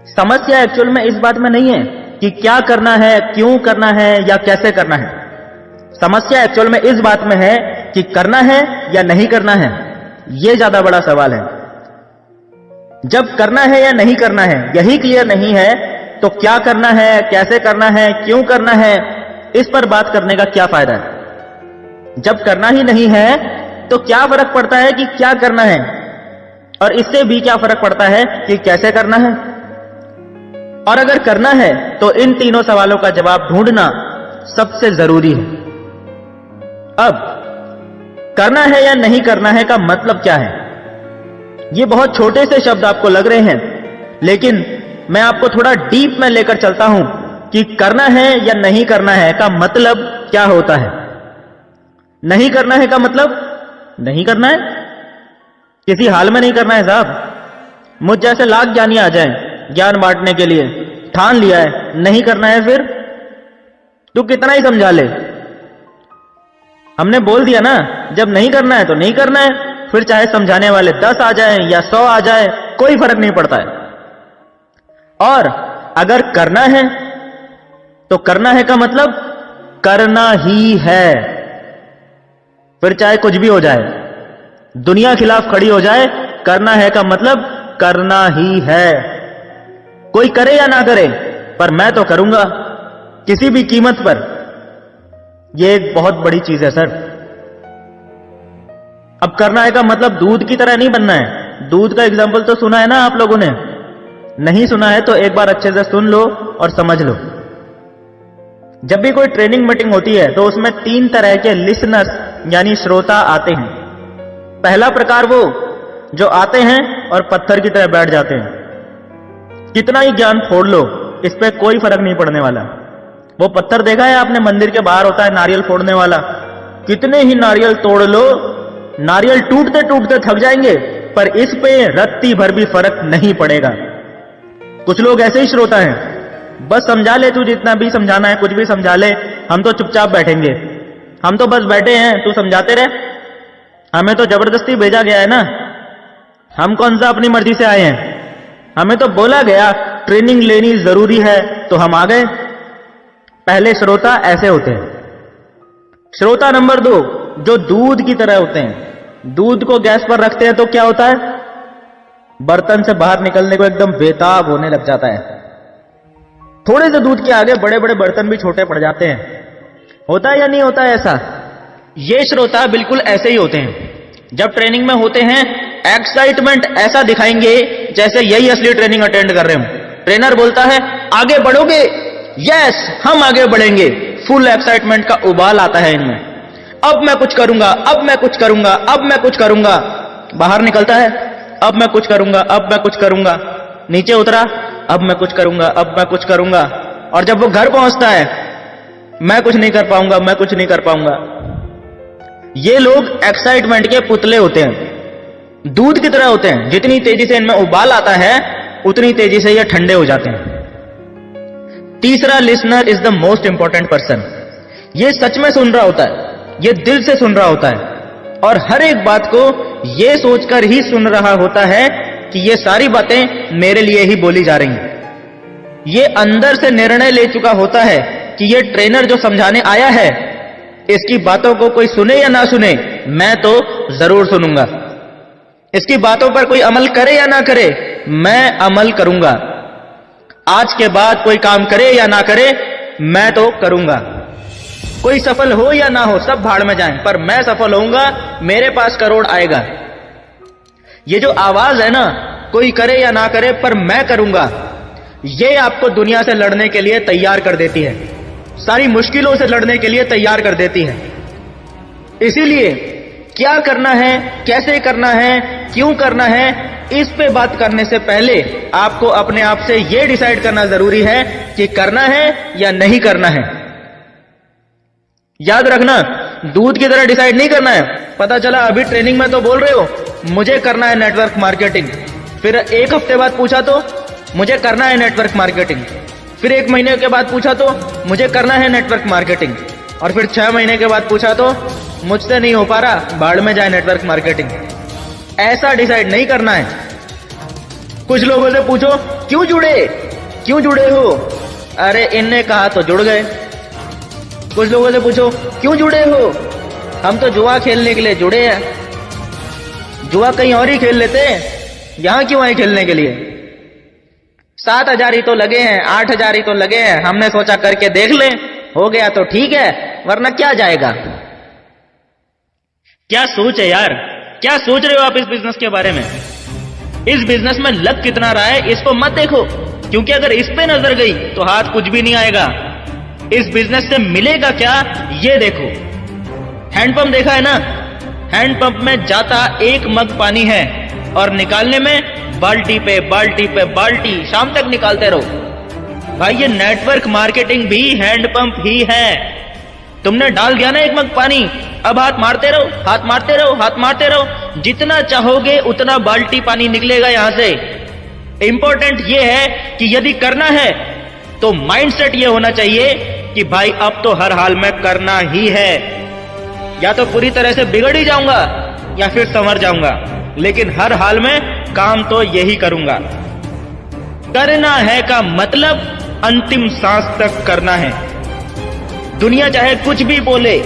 समस्या एक्चुअल में इस बात में नहीं है कि क्या करना है, क्यों करना है या कैसे करना है। समस्या एक्चुअल में इस बात में है कि करना है या नहीं करना है। यह ज्यादा बड़ा सवाल है। जब करना है या नहीं करना है यही क्लियर नहीं है तो क्या करना है, कैसे करना है, क्यों करना है, इस पर बात करने का क्या फायदा है। जब करना ही नहीं है तो क्या फर्क पड़ता है कि क्या करना है, और इससे भी क्या फर्क पड़ता है कि कैसे करना है। और अगर करना है तो इन तीनों सवालों का जवाब ढूंढना सबसे जरूरी है। अब करना है या नहीं करना है का मतलब क्या है। ये बहुत छोटे से शब्द आपको लग रहे हैं, लेकिन मैं आपको थोड़ा डीप में लेकर चलता हूं कि करना है या नहीं करना है का मतलब क्या होता है। नहीं करना है का मतलब नहीं करना है, किसी हाल में नहीं करना है साहब। मुझ जैसे लाख ज्ञानी आ जाएं ज्ञान बांटने के लिए, ठान लिया है नहीं करना है, फिर तू कितना ही समझा ले। हमने बोल दिया ना, जब नहीं करना है तो नहीं करना है, फिर चाहे समझाने वाले 10 आ जाएं या 100 आ जाए, कोई फर्क नहीं पड़ता है। और अगर करना है तो करना है का मतलब करना ही है, फिर चाहे कुछ भी हो जाए, दुनिया खिलाफ खड़ी हो जाए, करना है का मतलब करना ही है। कोई करे या ना करे, पर मैं तो करूंगा किसी भी कीमत पर। यह एक बहुत बड़ी चीज है सर। अब करना है का मतलब दूध की तरह नहीं बनना है। दूध का एग्जाम्पल तो सुना है ना आप लोगों ने, नहीं सुना है तो एक बार अच्छे से सुन लो और समझ लो। जब भी कोई ट्रेनिंग मीटिंग होती है तो उसमें 3 तरह के लिसनर्स यानी श्रोता आते हैं। पहला प्रकार वो जो आते हैं और पत्थर की तरह बैठ जाते हैं। कितना ही ज्ञान फोड़ लो, इस पे कोई फर्क नहीं पड़ने वाला। वो पत्थर देखा है आपने, मंदिर के बाहर होता है नारियल फोड़ने वाला। कितने ही नारियल तोड़ लो, नारियल टूटते टूटते थक जाएंगे, पर इस पे रत्ती भर भी फर्क नहीं पड़ेगा। कुछ लोग ऐसे ही श्रोता हैं, बस समझा ले तू जितना भी समझाना है, कुछ भी समझा ले, हम तो चुपचाप बैठेंगे, हम तो बस बैठे हैं, तू समझाते रहे। हमें तो जबरदस्ती भेजा गया है ना, हम कौन सा अपनी मर्जी से आए हैं। हमें तो बोला गया ट्रेनिंग लेनी जरूरी है तो हम आ गए। पहले श्रोता ऐसे होते हैं। श्रोता नंबर 2 जो दूध की तरह होते हैं। दूध को गैस पर रखते हैं तो क्या होता है, बर्तन से बाहर निकलने को एकदम बेताब होने लग जाता है। थोड़े से दूध के आगे बड़े बड़े बर्तन भी छोटे पड़ जाते हैं। होता है या नहीं होता है ऐसा। ये श्रोता बिल्कुल ऐसे ही होते हैं। जब ट्रेनिंग में होते हैं एक्साइटमेंट ऐसा दिखाएंगे जैसे यही असली ट्रेनिंग अटेंड कर रहे हो। ट्रेनर बोलता है आगे बढ़ोगे, यस हम आगे बढ़ेंगे। फुल एक्साइटमेंट का उबाल आता है इनमें। अब मैं कुछ करूंगा, अब मैं कुछ करूंगा, अब मैं कुछ करूंगा। बाहर निकलता है, अब मैं कुछ करूंगा, अब मैं कुछ करूंगा। नीचे उतरा, अब मैं कुछ करूंगा, अब मैं कुछ करूंगा। और जब वो घर पहुंचता है, मैं कुछ नहीं कर पाऊंगा, मैं कुछ नहीं कर पाऊंगा। ये लोग एक्साइटमेंट के पुतले होते हैं, दूध की तरह होते हैं। जितनी तेजी से इनमें उबाल आता है उतनी तेजी से ये ठंडे हो जाते हैं। तीसरा listener is the most important person. ये सच में सुन रहा होता है, ये दिल से सुन रहा होता है और हर एक बात को ये सोचकर ही सुन रहा होता है कि ये सारी बातें मेरे लिए ही बोली जा रही हैं। ये अंदर से निर्णय ले चुका होता है कि ये ट्रेनर जो समझाने आया है, इसकी बातों को कोई सुने या ना सुने, मैं तो जरूर सुनूंगा। इसकी बातों पर कोई अमल करे या ना करे, मैं अमल करूंगा। आज के बाद कोई काम करे या ना करे, मैं तो करूंगा। कोई सफल हो या ना हो, सब भाड़ में जाएं, पर मैं सफल होऊंगा, मेरे पास करोड़ आएगा। ये जो आवाज है ना, कोई करे या ना करे पर मैं करूंगा, ये आपको दुनिया से लड़ने के लिए तैयार कर देती है, सारी मुश्किलों से लड़ने के लिए तैयार कर देती है। इसीलिए क्या करना है, कैसे करना है, क्यों करना है, इस पे बात करने से पहले आपको अपने आप से यह डिसाइड करना जरूरी है कि करना है या नहीं करना है। याद रखना, दूध की तरह डिसाइड नहीं करना है। पता चला अभी ट्रेनिंग में तो बोल रहे हो मुझे करना है नेटवर्क मार्केटिंग, फिर एक हफ्ते बाद पूछा तो मुझे करना है नेटवर्क मार्केटिंग, फिर 1 महीने के बाद पूछा तो मुझे करना है नेटवर्क मार्केटिंग, और फिर 6 महीने के बाद पूछा तो मुझसे नहीं हो पा रहा, भाड़ में जाए नेटवर्क मार्केटिंग। ऐसा डिसाइड नहीं करना है। कुछ लोगों से पूछो क्यों जुड़े हो, अरे इनने कहा तो जुड़ गए। कुछ लोगों से पूछो क्यों जुड़े हो, हम तो जुआ खेलने के लिए जुड़े हैं। जुआ कहीं और ही खेल लेते, यहां क्यों आए खेलने के लिए। 7,000 ही तो लगे हैं, 8,000 ही तो लगे हैं, हमने सोचा करके देख लें, हो गया तो ठीक है, वरना क्या जाएगा। क्या सोच है यार, क्या सोच रहे हो आप इस बिजनेस के बारे में। इस बिजनेस में लग कितना रहा है इसको मत देखो, क्योंकि अगर इस पे नजर गई तो हाथ कुछ भी नहीं आएगा। इस बिजनेस से मिलेगा क्या ये देखो। हैंडपंप देखा है ना, हैंडपंप में जाता 1 मग पानी है और निकालने में बाल्टी पे बाल्टी शाम तक निकालते रहो। भाई ये नेटवर्क मार्केटिंग भी हैंडपंप ही है। तुमने डाल दिया ना 1 मग पानी, अब हाथ मारते रहो, जितना चाहोगे उतना बाल्टी पानी निकलेगा यहां से। इंपॉर्टेंट ये है कि यदि करना है तो माइंडसेट ये होना चाहिए कि भाई अब तो हर हाल में करना ही है, या तो पूरी तरह से बिगड़ ही जाऊंगा या फिर संवर जाऊंगा, लेकिन हर हाल में काम तो यही करूंगा। करना है का मतलब अंतिम सांस तक करना है। दुनिया चाहे कुछ भी बोले,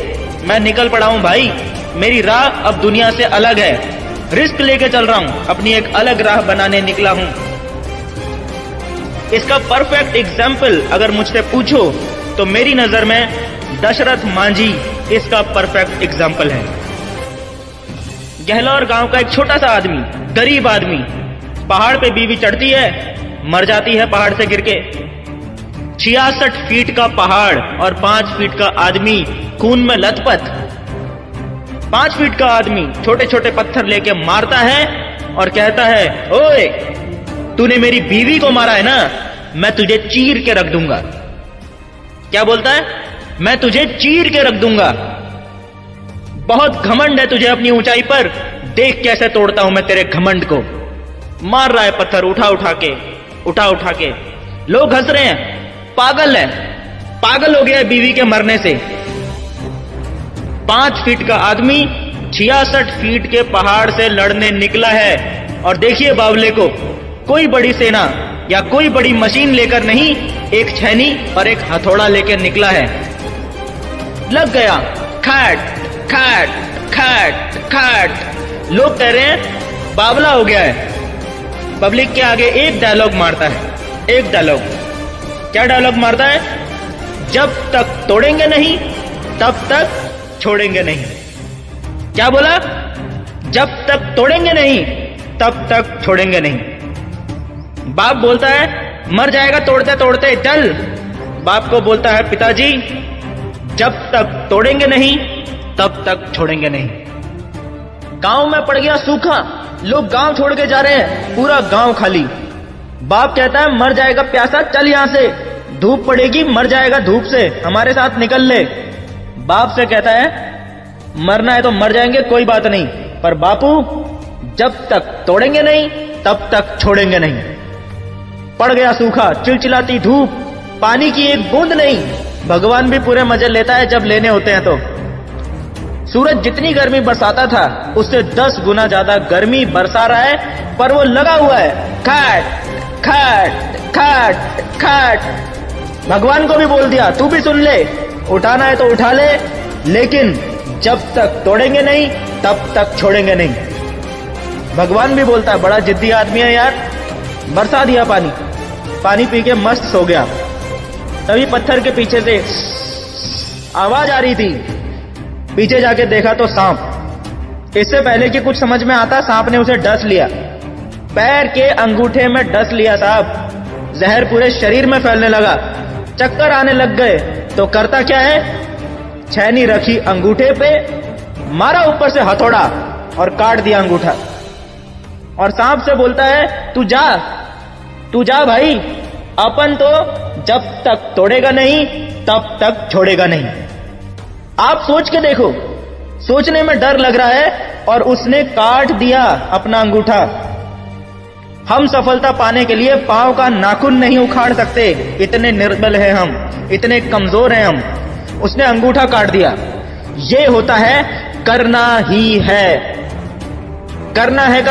मैं निकल पड़ा हूं भाई, मेरी राह अब दुनिया से अलग है। रिस्क लेके चल रहा हूं, अपनी एक अलग राह बनाने निकला हूं। इसका परफेक्ट एग्जाम्पल अगर मुझसे पूछो तो मेरी नजर में दशरथ मांझी इसका परफेक्ट एग्जाम्पल है। गहलौर गांव का एक छोटा सा आदमी, गरीब आदमी, पहाड़ पे बीवी चढ़ती है, मर जाती है पहाड़ से गिर के। 66 फीट का पहाड़ और 5 फीट का आदमी खून में लथपथ। 5 फीट का आदमी छोटे छोटे पत्थर लेके मारता है और कहता है, ओए तूने मेरी बीवी को मारा है ना, मैं तुझे चीर के रख दूंगा। क्या बोलता है, मैं तुझे चीर के रख दूंगा। बहुत घमंड है तुझे अपनी ऊंचाई पर, देख कैसे तोड़ता हूं मैं तेरे घमंड को। मार रहा है पत्थर उठा के। लोग हंस रहे हैं, पागल हो गया है बीवी के मरने से। 5 फीट का आदमी 66 फीट के पहाड़ से लड़ने निकला है, और देखिए बावले को, कोई बड़ी सेना या कोई बड़ी मशीन लेकर नहीं, एक छैनी और एक हथौड़ा लेकर निकला है। लग गया, खट लोग कह रहे हैं बावला हो गया है। पब्लिक के आगे एक डायलॉग मारता है, एक डायलॉग। क्या डायलॉग मारता है, जब तक तोड़ेंगे नहीं तब तक छोड़ेंगे नहीं। क्या बोला, जब तक तोड़ेंगे नहीं तब तक छोड़ेंगे नहीं। बाप बोलता है मर जाएगा तोड़ते तोड़ते चल। बाप को बोलता है पिताजी जब तक तोड़ेंगे नहीं तब तक छोड़ेंगे नहीं। गांव में पड़ गया सूखा, लोग गांव छोड़ के जा रहे हैं, पूरा गांव खाली। बाप कहता है मर जाएगा प्यासा, चल यहां से, धूप पड़ेगी, मर जाएगा धूप से, हमारे साथ निकल ले। बाप से कहता है मरना है तो मर जाएंगे, कोई बात नहीं, पर बापू जब तक तोड़ेंगे नहीं तब तक छोड़ेंगे नहीं। पड़ गया सूखा, चिलचिलाती धूप, पानी की एक बूंद नहीं। भगवान भी पूरे मजे लेता है जब लेने होते हैं तो। सूरज जितनी गर्मी बरसाता था उससे 10 गुना ज्यादा गर्मी बरसा रहा है, पर वो लगा हुआ है, खट। भगवान को भी बोल दिया तू भी सुन ले, उठाना है तो उठा ले, लेकिन जब तक तोड़ेंगे नहीं तब तक छोड़ेंगे नहीं। भगवान भी बोलता है बड़ा जिद्दी आदमी है यार। बरसा दिया पानी पी के मस्त सो गया। तभी पत्थर के पीछे से आवाज आ रही थी, पीछे जाके देखा तो सांप। इससे पहले कि कुछ समझ में आता, सांप ने उसे डस लिया, पैर के अंगूठे में डस लिया साहब। जहर पूरे शरीर में फैलने लगा, चक्कर आने लग गए। तो करता क्या है, छैनी रखी अंगूठे पे, मारा ऊपर से हथौड़ा और काट दिया अंगूठा। और सांप से बोलता है तू जा भाई, अपन तो जब तक तोड़ेगा नहीं तब तक छोड़ेगा नहीं। आप सोच के देखो, सोचने में डर लग रहा है और उसने काट दिया अपना अंगूठा। हम सफलता पाने के लिए पांव का नाखून नहीं उखाड़ सकते, इतने निर्बल हैं हम, इतने कमजोर हैं हम। उसने अंगूठा काट दिया। ये होता है करना ही है, करना है।